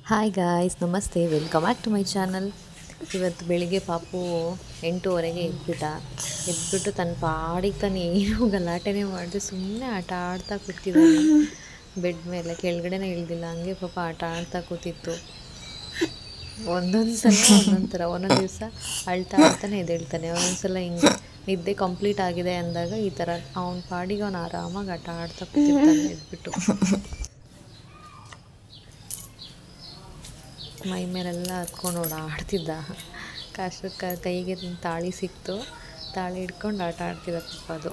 Hi guys, namaste, welcome back to my channel. ಇವತ್ತು ಬೆಳಿಗ್ಗೆ ಪಾಪು 8:30ಗೆ ಎದ್ಬಿಟ್ಟು ತನ್ನ ಪಾಡಿಗೆ ತಾನು ಏನೂ ಗಲಾಟೆನೇ ಮಾಡಿದೆ, ಸುಮ್ಮನೆ ಆಟ ಆಡ್ತಾ ಕೂತಿದ್ದಾನೆ ಬೆಡ್ ಮೇಲೆ. ಕೆಳಗಡೆನೇ ಇಳ್ದಿಲ್ಲ, ಹಂಗೆ ಪಾಪ ಆಟ ಆಡ್ತಾ ಕೂತಿತ್ತು. ಒಂದೊಂದು ಸಲ ಒಂದೊಂದು ಥರ, ಒಂದೊಂದು ದಿವಸ ಅಳ್ತಾ ಆಡ್ತಾನೆ ಎದ್ದೇಳ್ತಾನೆ, ಒಂದೊಂದು ಸಲ ಹಿಂಗೆ ನಿದ್ದೆ ಕಂಪ್ಲೀಟ್ ಆಗಿದೆ ಅಂದಾಗ ಈ ಥರ ಅವನ ಪಾಡಿಗೆ ಅವನು ಆರಾಮಾಗಿ ಆಟ ಆಡ್ತಾ ಕೂತಿರ್ತಾನೆ ಎದ್ಬಿಟ್ಟು. ಮೈ ಮೇಲೆಲ್ಲ ಹತ್ಕೊಂಡು ಓಡಾಡ್ತಿದ್ದ. ಕಷ್ಟಕ್ಕೆ ಕೈಗೆ ತಾಳಿ ಸಿಕ್ತು, ತಾಳಿ ಹಿಡ್ಕೊಂಡು ಆಟ ಆಡ್ತಿದ್ದ ಪಾಪ. ಅದು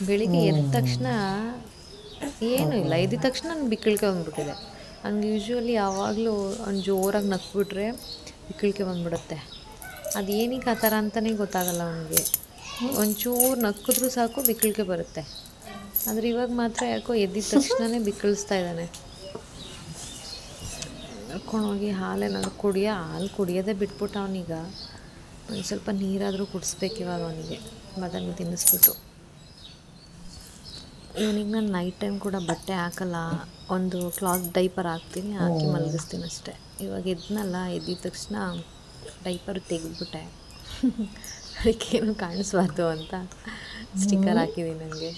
ಬೆಳಿಗ್ಗೆ ಎದ್ದ ತಕ್ಷಣ ಏನೂ ಇಲ್ಲ, ಎದ್ದ ತಕ್ಷಣ ನಾನು ಬಿಕ್ಕಳಿಕೆ ಬಂದ್ಬಿಟ್ಟಿದೆ. ಹಂಗೆ ಯೂಶ್ವಲಿ ಯಾವಾಗಲೂ ಅವ್ನು ಜೋರಾಗಿ ನಕ್ಬಿಟ್ರೆ ಬಿಕ್ಕಳಿಕೆ ಬಂದ್ಬಿಡುತ್ತೆ. ಅದು ಏನಕ್ಕೆ ಆ ಥರ ಅಂತಲೇ ಗೊತ್ತಾಗಲ್ಲ ಅವನಿಗೆ. ಒಂಚೂರು ನಕ್ಕಿದ್ರೂ ಸಾಕು ಬಿಕ್ಕಳಿಕೆ ಬರುತ್ತೆ. ಆದರೆ ಇವಾಗ ಮಾತ್ರ ಯಾಕೋ ಎದ್ದಿದ ತಕ್ಷಣವೇ ಬಿಕ್ಕಳಿಸ್ತಾ ಇದ್ದಾನೆ. ಕರ್ಕೊಂಡೋಗಿ ಹಾಲೇನಾದ್ರು ಹಾಲು ಕುಡಿಯೋದೇ ಬಿಟ್ಬಿಟ್ಟು ಅವನೀಗ. ಒಂದು ಸ್ವಲ್ಪ ನೀರಾದರೂ ಕುಡಿಸ್ಬೇಕು ಇವಾಗ ಅವನಿಗೆ, ಬದನೆ ತಿನ್ನಿಸ್ಬಿಟ್ಟು. ಇವನಿಗೆ ನಾನು ನೈಟ್ ಟೈಮ್ ಕೂಡ ಬಟ್ಟೆ ಹಾಕಲ್ಲ, ಒಂದು ಕ್ಲಾತ್ ಡೈಪರ್ ಹಾಕ್ತೀನಿ, ಹಾಕಿ ಮಲಗಿಸ್ತೀನಿ ಅಷ್ಟೇ. ಇವಾಗ ಎದ್ದಿದ ತಕ್ಷಣ ಡೈಪರ್ ತೆಗೆದ್ಬಿಟ್ಟೆ, ಅದಕ್ಕೇನು ಕಾಣಿಸ್ಬಾರ್ದು ಅಂತ ಸ್ಟಿಕ್ಕರ್ ಹಾಕಿದ್ದೀನಿ ನನಗೆ.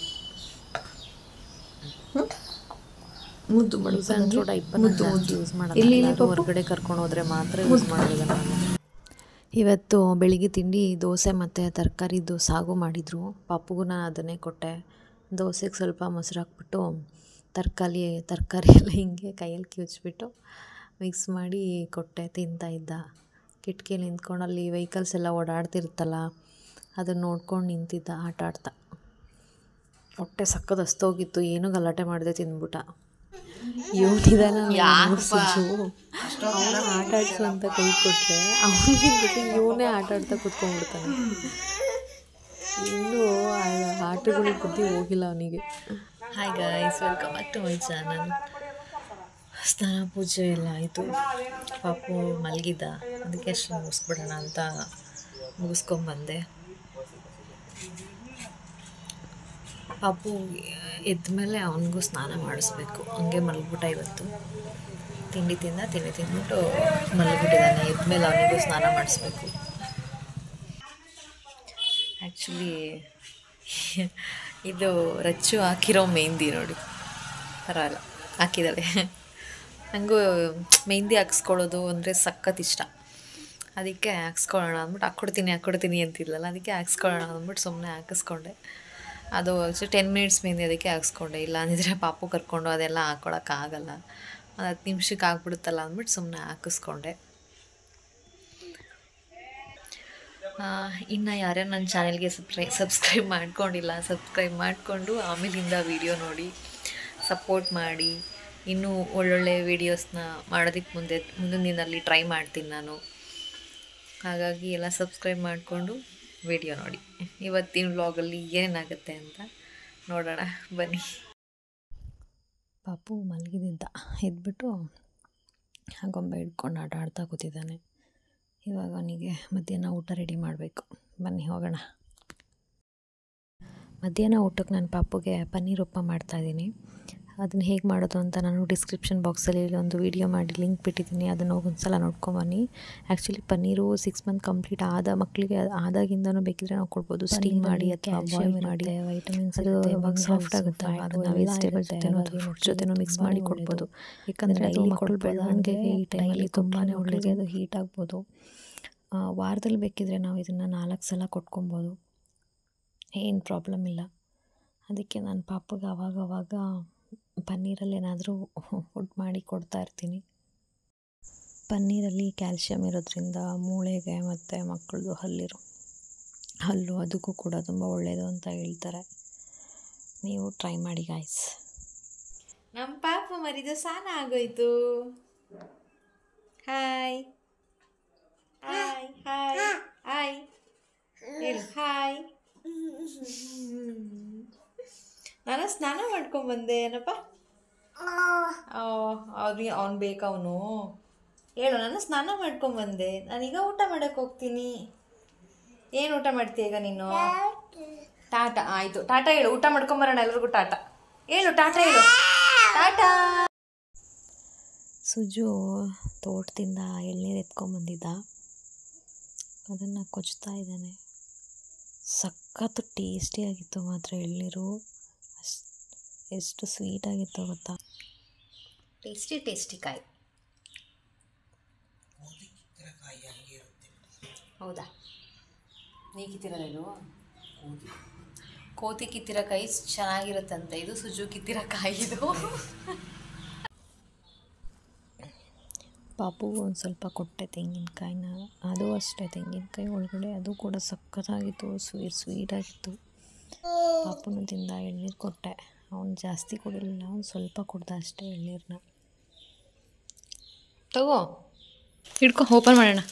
ಮುದ್ದು ಅಂತೂ ಡೈಪರ್ ಯೂಸ್ ಮಾಡೋದು, ಹೊರಗಡೆ ಕರ್ಕೊಂಡು ಹೋದರೆ ಮಾತ್ರ ಯೂಸ್ ಮಾಡೋದು ನಾನು. ಇವತ್ತು ಬೆಳಿಗ್ಗೆ ತಿಂಡಿ ದೋಸೆ ಮತ್ತು ತರಕಾರಿದು ಸಾಗು ಮಾಡಿದರು. ಪಾಪುಗೂ ನಾನು ಅದನ್ನೇ ಕೊಟ್ಟೆ. ದೋಸೆಗೆ ಸ್ವಲ್ಪ ಮೊಸರು ಹಾಕ್ಬಿಟ್ಟು ತರಕಾರಿ ಎಲ್ಲ ಹಿಂಗೆ ಕೈಯಲ್ಲಿ ಕಿವುಚ್ಬಿಟ್ಟು ಮಿಕ್ಸ್ ಮಾಡಿ ಕೊಟ್ಟೆ, ತಿಂತಾಯಿದ್ದ. ಕಿಟಕಿಯಲ್ಲಿ ನಿಂತ್ಕೊಂಡು ಅಲ್ಲಿ ವೆಹಿಕಲ್ಸ್ ಎಲ್ಲ ಓಡಾಡ್ತಿರುತ್ತಲ್ಲ, ಅದನ್ನು ನೋಡ್ಕೊಂಡು ನಿಂತಿದ್ದ ಆಟ ಆಡ್ತಾ. ಹೊಟ್ಟೆ ಸಕ್ಕದ ಹಸ್ತೋಗಿತ್ತು, ಏನೂ ಗಲಾಟೆ ಮಾಡದೆ ತಿಂದ್ಬಿಟ್ಟ. ಇವನಿದಾನ ಅವನು ಆಟ ಆಡಿಸು ಅಂತ ಕೈ ಕೊಟ್ಟರೆ ಅವನಿಗೆ ಜೊತೆ ಇವನೇ ಆಟ ಆಡ್ತಾ ಕೂತ್ಕೊಂಡ್ಬಿಡ್ತಾನೆ. ಇನ್ನೂ ಆಟಗಳ ಬುದ್ಧಿ ಹೋಗಿಲ್ಲ ಅವನಿಗೆ. Hi guys, welcome back to my channel. ಸ್ನಾನ ಪೂಜೆ ಎಲ್ಲ ಆಯಿತು, ಪಾಪು ಮಲಗಿದ್ದ, ಅದಕ್ಕೆ ಅಷ್ಟು ಮುಗಿಸ್ಬಿಡೋಣ ಅಂತ ಮುಗಿಸ್ಕೊಂಬಂದೆ. ಪಾಪು ಎದ್ದ ಮೇಲೆ ಅವನಿಗೂ ಸ್ನಾನ ಮಾಡಿಸ್ಬೇಕು, ಹಂಗೆ ಮಲಗ್ಬಿಟ್ಟ. ಇವತ್ತು ತಿಂಡಿ ತಿಂದ್ಬಿಟ್ಟು ಮಲಗಿಬಿಟ್ಟಿದ್ದಾನೆ. ಎದ್ಮೇಲೆ ಅವನಿಗೂ ಸ್ನಾನ ಮಾಡಿಸ್ಬೇಕು. ಆ್ಯಕ್ಚುಲಿ ಇದು ರಚ್ಚು ಹಾಕಿರೋ ಮೆಹಂದಿ ನೋಡಿ, ಪರವಾಗಿಲ್ಲ ಹಾಕಿದ್ದಾಳೆ. ನನಗೂ ಮೆಹಂದಿ ಹಾಕ್ಸ್ಕೊಳ್ಳೋದು ಅಂದರೆ ಸಖತ್ ಇಷ್ಟ. ಅದಕ್ಕೆ ಹಾಕ್ಸ್ಕೊಳ್ಳೋಣ ಅಂದ್ಬಿಟ್ಟು ಹಾಕ್ಕೊಡ್ತೀನಿ ಅಂತಿದ್ಲಲ್ಲ, ಅದಕ್ಕೆ ಹಾಕ್ಸ್ಕೊಳ್ಳೋಣ ಅಂದ್ಬಿಟ್ಟು ಸುಮ್ಮನೆ ಹಾಕಿಸ್ಕೊಂಡೆ. ಅದು 10 ಮಿನಿಟ್ಸ್ ಮೆಹಂದಿ, ಅದಕ್ಕೆ ಹಾಕ್ಸ್ಕೊಂಡೆ. ಇಲ್ಲ ಅಂದಿದ್ರೆ ಪಾಪು ಕರ್ಕೊಂಡು ಅದೆಲ್ಲ ಹಾಕ್ಕೊಳಕ್ಕಾಗಲ್ಲ, ಒಂದು 10 ನಿಮಿಷಕ್ಕೆ ಆಗ್ಬಿಡುತ್ತಲ್ಲ ಅಂದ್ಬಿಟ್ಟು ಸುಮ್ಮನೆ ಹಾಕಿಸ್ಕೊಂಡೆ. ಇನ್ನು ಯಾರ್ಯಾರು ನನ್ನ ಚಾನೆಲ್ಗೆ ಸಬ್ಸ್ಕ್ರೈಬ್ ಮಾಡ್ಕೊಂಡಿಲ್ಲ, ಸಬ್ಸ್ಕ್ರೈಬ್ ಮಾಡಿಕೊಂಡು ಆಮೇಲಿಂದ ವಿಡಿಯೋ ನೋಡಿ ಸಪೋರ್ಟ್ ಮಾಡಿ. ಇನ್ನೂ ಒಳ್ಳೊಳ್ಳೆ ವೀಡಿಯೋಸ್ನ ಮಾಡೋದಕ್ಕೆ ಮುಂದಿನ ದಿನದಲ್ಲಿ ಟ್ರೈ ಮಾಡ್ತೀನಿ ನಾನು. ಹಾಗಾಗಿ ಎಲ್ಲ ಸಬ್ಸ್ಕ್ರೈಬ್ ಮಾಡಿಕೊಂಡು ವಿಡಿಯೋ ನೋಡಿ. ಇವತ್ತಿನ ವ್ಲಾಗಲ್ಲಿ ಏನಾಗುತ್ತೆ ಅಂತ ನೋಡೋಣ ಬನ್ನಿ. ಪಾಪು ಮಲಗಿದ್ದ, ಎದ್ಬಿಟ್ಟು ಗೊಂಬೆ ಹಿಡ್ಕೊಂಡು ಆಟ ಆಡ್ತಾ ಕೂತಿದ್ದಾನೆ. ಇವಾಗ ಅವನಿಗೆ ಮಧ್ಯಾಹ್ನ ಊಟ ರೆಡಿ ಮಾಡಬೇಕು, ಬನ್ನಿ ಹೋಗೋಣ. ಮಧ್ಯಾಹ್ನ ಊಟಕ್ಕೆ ನಾನು ಪಾಪುಗೆ ಪನ್ನೀರ್ ಉಪ್ಮಾ ಮಾಡ್ತಾಯಿದ್ದೀನಿ. ಅದನ್ನು ಹೇಗೆ ಮಾಡೋದು ಅಂತ ನಾನು ಡಿಸ್ಕ್ರಿಪ್ಷನ್ ಬಾಕ್ಸಲ್ಲಿ ಒಂದು ವೀಡಿಯೋ ಮಾಡಿ ಲಿಂಕ್ ಬಿಟ್ಟಿದ್ದೀನಿ, ಅದನ್ನು ಹೋಗೊಂದು ಸಲ ನೋಡ್ಕೊಂಬನ್ನಿ. ಆ್ಯಕ್ಚುಲಿ ಪನ್ನೀರು 6 ಮಂತ್ ಕಂಪ್ಲೀಟ್ ಆದ ಮಕ್ಕಳಿಗೆ ಆದಾಗಿಂದನೂ ಬೇಕಿದ್ರೆ ನಾವು ಕೊಡ್ಬೋದು, ಸ್ಟೀಮ್ ಮಾಡಿ ಅಥವಾ ಬಾಯ್ಲ್ ಮಾಡಿ. ವೈಟಮಿನ್ಸ್ ಅದು ಇವಾಗ ಸಾಫ್ಟ್ ಆಗುತ್ತೆ, ಅದನ್ನು ವೆಜಿಟೇಬಲ್ ಜೊತೆನೂ ಮಿಕ್ಸ್ ಮಾಡಿ ಕೊಡ್ಬೋದು. ಯಾಕಂದರೆ ಅದು ಮಕ್ಕಳು ಬೆಳವಣಿಗೆಗೆ ಈ ಟೈಮಲ್ಲಿ ತುಂಬಾ ಒಳ್ಳೆಯದು. ಅದು ಹೀಟ್ ಆಗ್ಬೋದು. ವಾರದಲ್ಲಿ ಬೇಕಿದ್ರೆ ನಾವು ಇದನ್ನು 4 ಸಲ ಕೊಟ್ಕೊಬೋದು, ಏನು ಪ್ರಾಬ್ಲಮ್ ಇಲ್ಲ. ಅದಕ್ಕೆ ನಾನು ಪಾಪಗೆ ಅವಾಗವಾಗ ಪನ್ನೀರಲ್ಲಿ ಏನಾದರೂ ಫುಡ್ ಮಾಡಿ ಕೊಡ್ತಾ ಇರ್ತೀನಿ. ಪನ್ನೀರಲ್ಲಿ ಕ್ಯಾಲ್ಶಿಯಮ್ ಇರೋದ್ರಿಂದ ಮೂಳೆಗೆ ಮತ್ತು ಮಕ್ಕಳದು ಹಲ್ಲು ಅದಕ್ಕೂ ಕೂಡ ತುಂಬ ಒಳ್ಳೆಯದು ಅಂತ ಹೇಳ್ತಾರೆ. ನೀವು ಟ್ರೈ ಮಾಡಿ ಗಾಯ್ಸ್. ನಮ್ಮ ಪಾಪು ಮರಿದು ಸ್ನಾನ ಆಗೋಯ್ತು. ಹಾಯ್ ಹಾಯ್ ಹಾಯ್ ಹಾಯ್ ಹೇಳು ಹಾಯ್. ನಾನು ಸ್ನಾನ ಮಾಡ್ಕೊಂಬಂದೆ ಏನಪ್ಪ. ಅವ್ನು ಬೇಕವನು ಹೇಳು. ನಾನು ಸ್ನಾನ ಮಾಡ್ಕೊಂಬಂದೆ, ನಾನೀಗ ಊಟ ಮಾಡೋಕ್ಕೆ ಹೋಗ್ತೀನಿ. ಏನು ಊಟ ಮಾಡ್ತೀಯ ಈಗ ನೀನು? ಟಾಟಾ. ಆಯಿತು, ಟಾಟಾ ಹೇಳು. ಊಟ ಮಾಡ್ಕೊಂಬರೋಣ ಎಲ್ರಿಗೂ ಟಾಟಾ ಹೇಳು. ಟಾಟಾ ಹೇಳು. ಟಾಟಾ. ಸುಜು ತೋಟದಿಂದ ಎಳ್ನೀರು ಎತ್ಕೊಂಬಂದಿದ್ದ, ಅದನ್ನು ಕೊಚ್ತಾ ಇದ್ದಾನೆ. ಸಖತ್ತು ಟೇಸ್ಟಿಯಾಗಿತ್ತು ಮಾತ್ರ ಎಳ್ನೀರು, ಎಷ್ಟು ಸ್ವೀಟಾಗಿತ್ತು ಗೊತ್ತಾ. ಟೇಸ್ಟಿ ಕಾಯಿ. ಹೌದಾ, ನೀ ಕಿತ್ತಿರೋದು ಇದು ಕೋತಿ ಕಿತ್ತಿರೋ ಕಾಯಿ ಚೆನ್ನಾಗಿರುತ್ತಂತೆ. ಇದು ಸುಜು ಕಿತ್ತಿರೋ ಕಾಯಿ. ಇದು ಪಾಪುಗೂ ಒಂದು ಸ್ವಲ್ಪ ಕೊಟ್ಟೆ ತೆಂಗಿನಕಾಯಿನ, ಅದು ಅಷ್ಟೇ ತೆಂಗಿನಕಾಯಿ ಒಳಗಡೆ ಅದು ಕೂಡ ಸಖತ್ತಾಗಿತ್ತು, ಸ್ವೀಟಾಗಿತ್ತು. ಪಾಪುನು ತಿಂದ, ಎಳ್ನೀರು ಕೊಟ್ಟೆ. ಅವನು ಜಾಸ್ತಿ ಕುಡಿಲಿಲ್ಲ, ಅವ್ನು ಸ್ವಲ್ಪ ಕುಡ್ದ ಅಷ್ಟೇ ಎಳ್ನೀರನ್ನ. ತಗೋ, ಹಿಡ್ಕೊ, ಓಪನ್ ಮಾಡೋಣ.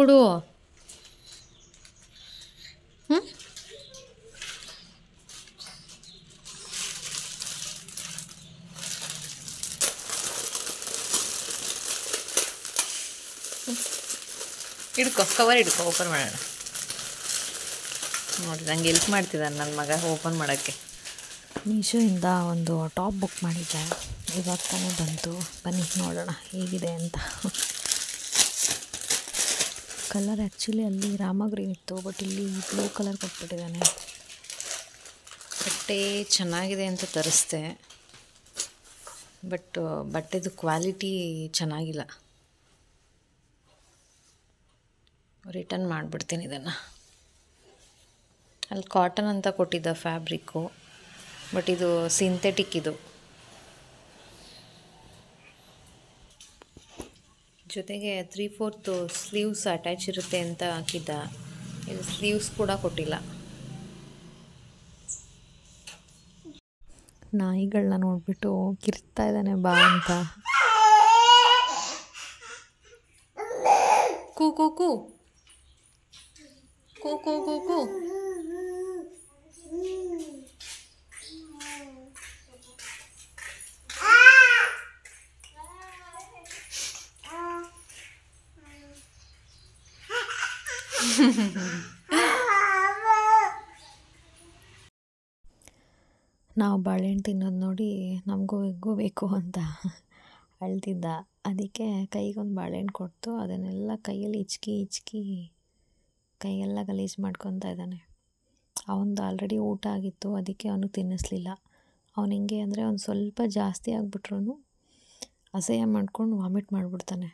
ಕೊಡು. ಕವರ್ ಹಿಡ್ಕೊ, ಓಪನ್ ಮಾಡೋಣ. ನೋಡಿ, ನಂಗೆ ಹೆಲ್ಪ್ ಮಾಡ್ತಿದ್ದಾನೆ ನನ್ನ ಮಗ ಓಪನ್ ಮಾಡೋಕ್ಕೆ. ಮೀಶೋಯಿಂದ ಒಂದು ಟಾಪ್ ಬುಕ್ ಮಾಡಿದ್ದೆ, ಇವಾಗ ತಾನೇ ಬಂತು. ಬನ್ನಿ ನೋಡೋಣ ಹೇಗಿದೆ ಅಂತ. ಕಲರ್ ಆ್ಯಕ್ಚುಲಿ ಅಲ್ಲಿ ರಾಮ ಗ್ರೀನ್ ಇತ್ತು, ಬಟ್ ಇಲ್ಲಿ ಬ್ಲೂ ಕಲರ್ ಕೊಟ್ಬಿಟ್ಟಿದ್ದಾನೆ. ಬಟ್ಟೆ ಚೆನ್ನಾಗಿದೆ ಅಂತ ತರಿಸ್ದೆ, ಬಟ್ ಬಟ್ಟೆದು ಕ್ವಾಲಿಟಿ ಚೆನ್ನಾಗಿಲ್ಲ. ರಿಟರ್ನ್ ಮಾಡಿಬಿಡ್ತೀನಿ ಇದನ್ನು. ಅಲ್ಲಿ ಕಾಟನ್ ಅಂತ ಕೊಟ್ಟಿದ್ದ ಫ್ಯಾಬ್ರಿಕ್ಕು, ಬಟ್ ಇದು ಸಿಂಥೆಟಿಕ್. ಇದು ಜೊತೆಗೆ 3/4 ಸ್ಲೀವ್ಸ್ ಅಟ್ಯಾಚ್ ಇರುತ್ತೆ ಅಂತ ಹಾಕಿದ್ದ, ಇದು ಸ್ಲೀವ್ಸ್ ಕೂಡ ಕೊಟ್ಟಿಲ್ಲ. ನಾಯಿಗಳನ್ನ ನೋಡಿಬಿಟ್ಟು ಕಿರ್ತಾ ಇದ್ದಾನೆ ಬಾ ಅಂತ. ಕೂ ಕೂ ಕೂ ಕೂ ಕೂ ಕೂ ಕೂ. ನಾವು ಬಾಳೆಹಣ್ಣು ತಿನ್ನೋದು ನೋಡಿ ನಮಗೂ ಹೆಗ್ಗೂ ಬೇಕು ಅಂತ ಅಳ್ತಿದ್ದ. ಅದಕ್ಕೆ ಕೈಗೊಂದು ಬಾಳೆಹಣ್ಣು ಕೊಟ್ಟು ಅದನ್ನೆಲ್ಲ ಕೈಯಲ್ಲಿ ಹಿಚ್ಕಿ ಕೈಯೆಲ್ಲ ಗಲೀಜು ಮಾಡ್ಕೊತಾ ಇದ್ದಾನೆ. ಅವನದು ಆಲ್ರೆಡಿ ಊಟ ಆಗಿತ್ತು, ಅದಕ್ಕೆ ಅವನು ತಿನ್ನಿಸ್ಲಿಲ್ಲ. ಅವನು ಹೆಂಗೆ ಅಂದರೆ ಒಂದು ಸ್ವಲ್ಪ ಜಾಸ್ತಿ ಆಗಿಬಿಟ್ರೂ ಅಸಹ್ಯ ಮಾಡ್ಕೊಂಡು ವಾಮಿಟ್ ಮಾಡಿಬಿಡ್ತಾನೆ.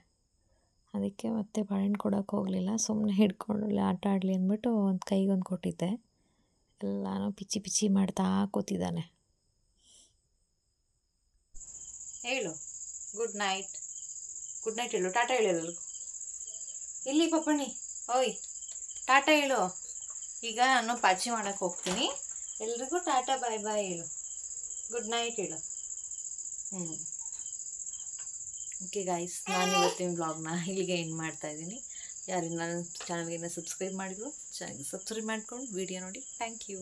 ಅದಕ್ಕೆ ಮತ್ತೆ ಬಾಳೆಹಣ್ಣು ಕೊಡೋಕೆ ಹೋಗಲಿಲ್ಲ, ಸುಮ್ಮನೆ ಹಿಡ್ಕೊಂಡು ಆಟ ಆಡಲಿ ಅಂದ್ಬಿಟ್ಟು ಒಂದು ಕೈಗೊಂದು ಕೊಟ್ಟಿದ್ದೆ. ಎಲ್ಲನೂ ಪಿಚ್ಚಿ ಮಾಡ್ತಾ ಕೂತಿದ್ದಾನೆ. ಹೇಳು ಗುಡ್ ನೈಟ್ ಹೇಳು, ಟಾಟಾ ಹೇಳು ಎಲ್ರಿಗೂ. ಇಲ್ಲಿ ಪಪ್ಪಣ್ಣಿ, ಓಯ್ ಟಾಟಾ ಹೇಳು. ಈಗ ನಾನು ಪಾಚಿ ಮಾಡೋಕ್ಕೆ ಹೋಗ್ತೀನಿ. ಎಲ್ರಿಗೂ ಟಾಟಾ ಬಾಯ್ ಹೇಳು, ಗುಡ್ ನೈಟ್ ಹೇಳು. ಓಕೆ ಗಾಯ್ಸ್, ನಾನು ಇವತ್ತಿನ ವ್ಲಾಗ್ನ ಇಲ್ಲಿಗೆ ಎಂಡ್ ಮಾಡ್ತಾಯಿದ್ದೀನಿ. ಯಾರು ನನ್ನ ಚಾನಲ್ಗೆ ಸಬ್ಸ್ಕ್ರೈಬ್ ಮಾಡಿದ್ರು, ಚಾನಲ್ಗೆ ಸಬ್ಸ್ಕ್ರೈಬ್ ಮಾಡ್ಕೊಂಡು ವಿಡಿಯೋ ನೋಡಿ. Thank you.